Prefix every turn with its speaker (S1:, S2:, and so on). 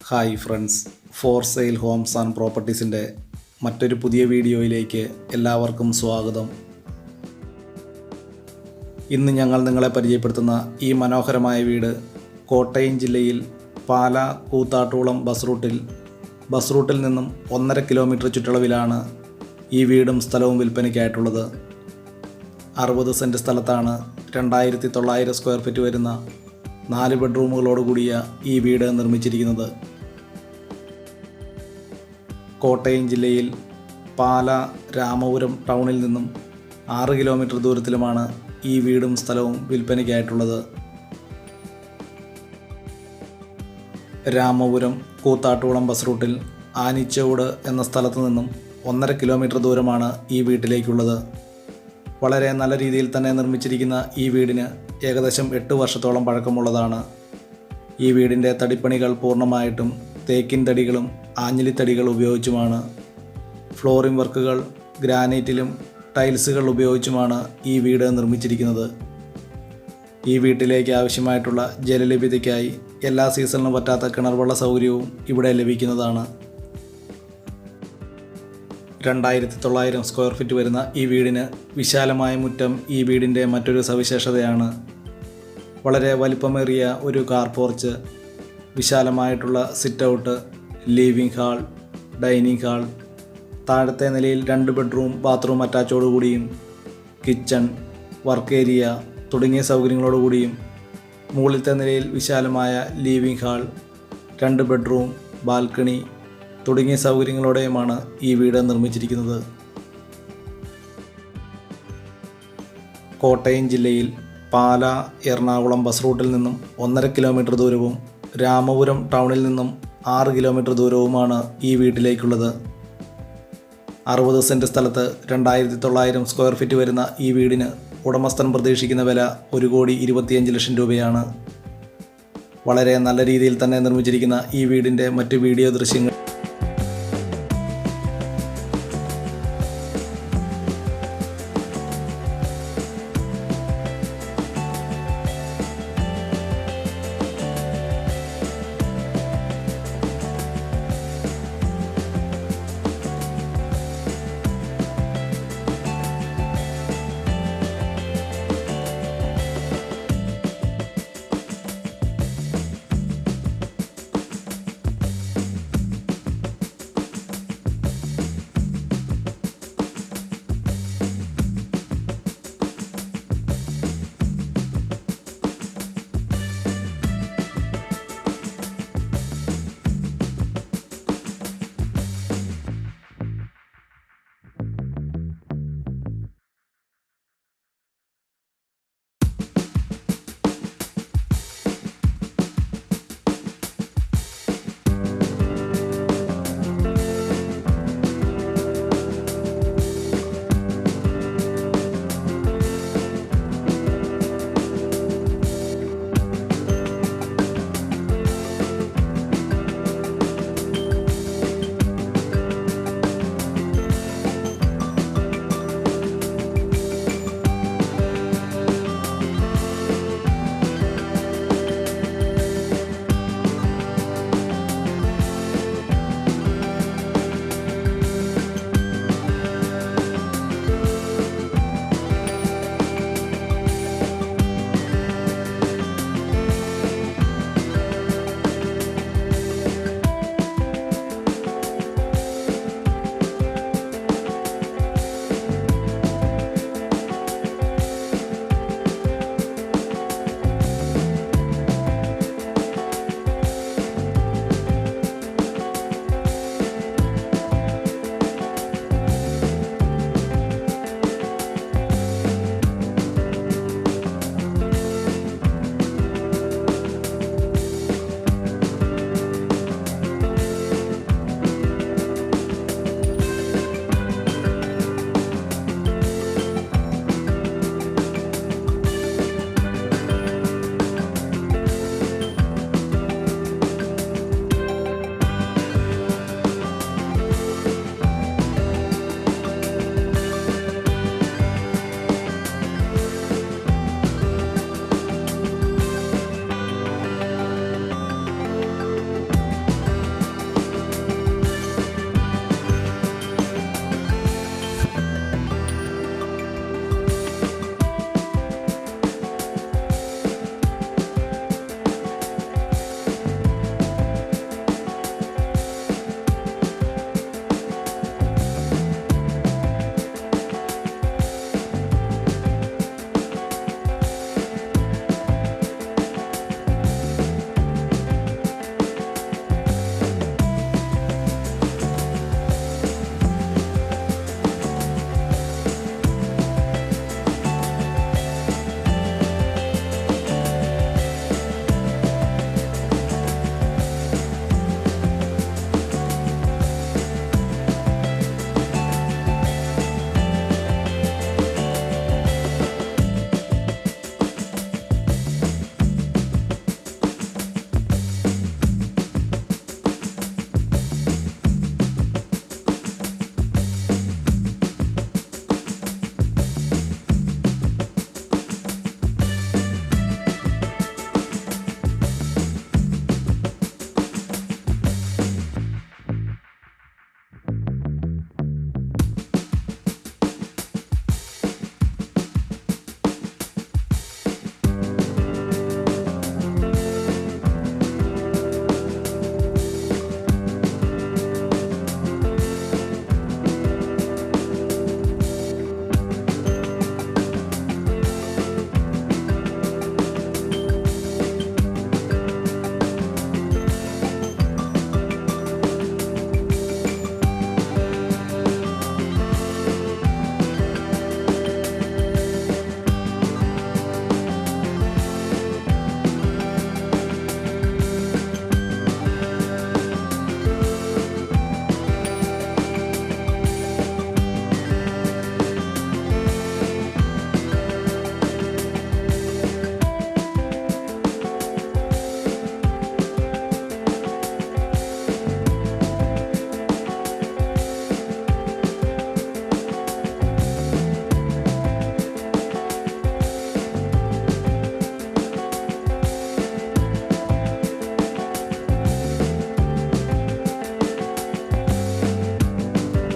S1: Hi friends, for sale homes and പ്രോപ്പർട്ടീസിൻ്റെ മറ്റൊരു പുതിയ വീഡിയോയിലേക്ക് എല്ലാവർക്കും സ്വാഗതം. ഇന്ന് ഞങ്ങൾ നിങ്ങളെ പരിചയപ്പെടുത്തുന്ന ഈ മനോഹരമായ വീട് കോട്ടയം ജില്ലയിൽ പാലാ കൂത്താട്ടുകുളം ബസ് റൂട്ടിൽ നിന്നും 1.5 കിലോമീറ്റർ ചുറ്റളവിലാണ് ഈ വീടും സ്ഥലവും വിൽപ്പനയ്ക്കായിട്ടുള്ളത്. 60 സെൻറ്റ് സ്ഥലത്താണ് 2900 സ്ക്വയർ ഫീറ്റ് വരുന്ന 4 ബെഡ്റൂമുകളോട് കൂടിയ ഈ വീട് നിർമ്മിച്ചിരിക്കുന്നത്. കോട്ടയം ജില്ലയിൽ പാലാ രാമപുരം ടൗണിൽ നിന്നും 6 കിലോമീറ്റർ ദൂരത്തിലുമാണ് ഈ വീടും സ്ഥലവും വിൽപ്പനയ്ക്കായിട്ടുള്ളത്. രാമപുരം കൂത്താട്ടുകുളം ബസ് റൂട്ടിൽ ആനിച്ചോട് എന്ന സ്ഥലത്തു നിന്നും 1.5 കിലോമീറ്റർ ദൂരമാണ് ഈ വീട്ടിലേക്കുള്ളത്. വളരെ നല്ല രീതിയിൽ തന്നെ നിർമ്മിച്ചിരിക്കുന്ന ഈ വീടിന് ഏകദേശം 8 വർഷത്തോളം പഴക്കമുള്ളതാണ്. ഈ വീടിൻ്റെ തടിപ്പണികൾ പൂർണ്ണമായിട്ടും തേക്കിൻ തടികളും ആഞ്ഞിലിത്തടികൾ ഉപയോഗിച്ചുമാണ്. ഫ്ലോറിംഗ് വർക്കുകൾ ഗ്രാനൈറ്റിലും ടൈൽസുകൾ ഉപയോഗിച്ചുമാണ് ഈ വീട് നിർമ്മിച്ചിരിക്കുന്നത്. ഈ വീട്ടിലേക്ക് ആവശ്യമായിട്ടുള്ള ജലലഭ്യതയ്ക്കായി എല്ലാ സീസണിലും പറ്റാത്ത കിണർവെള്ള സൗകര്യവും ഇവിടെ ലഭിക്കുന്നതാണ്. 2900 സ്ക്വയർ ഫീറ്റ് വരുന്ന ഈ വീടിന് വിശാലമായ മുറ്റം ഈ വീടിൻ്റെ മറ്റൊരു സവിശേഷതയാണ്. വളരെ വലിപ്പമേറിയ ഒരു കാർ പോർച്ച്, വിശാലമായിട്ടുള്ള sit out, living hall, dining hall, താഴത്തെ നിലയിൽ 2 ബെഡ്റൂം ബാത്റൂം അറ്റാച്ചോടുകൂടിയും കിച്ചൺ, വർക്ക് ഏരിയ തുടങ്ങിയ സൗകര്യങ്ങളോടുകൂടിയും മുകളിലത്തെ നിലയിൽ വിശാലമായ ലിവിംഗ് ഹാൾ, 2 ബെഡ്റൂം, ബാൽക്കണി തുടങ്ങിയ സൗകര്യങ്ങളോടെയുമാണ് ഈ വീട് നിർമ്മിച്ചിരിക്കുന്നത്. കോട്ടയം ജില്ലയിൽ പാലാ എറണാകുളം ബസ് റൂട്ടിൽ നിന്നും 1.5 കിലോമീറ്റർ ദൂരവും രാമപുരം ടൗണിൽ നിന്നും 6 കിലോമീറ്റർ ദൂരവുമാണ് ഈ വീട്ടിലേക്കുള്ളത്. 60 സെൻറ്റ് സ്ഥലത്ത് 2900 സ്ക്വയർ ഫീറ്റ് വരുന്ന ഈ വീടിന് ഉടമസ്ഥൻ പ്രതീക്ഷിക്കുന്ന വില 1,25,00,000 രൂപയാണ്. വളരെ നല്ല രീതിയിൽ തന്നെ നിർമ്മിച്ചിരിക്കുന്ന ഈ വീടിൻ്റെ മറ്റ് വീഡിയോ ദൃശ്യങ്ങൾ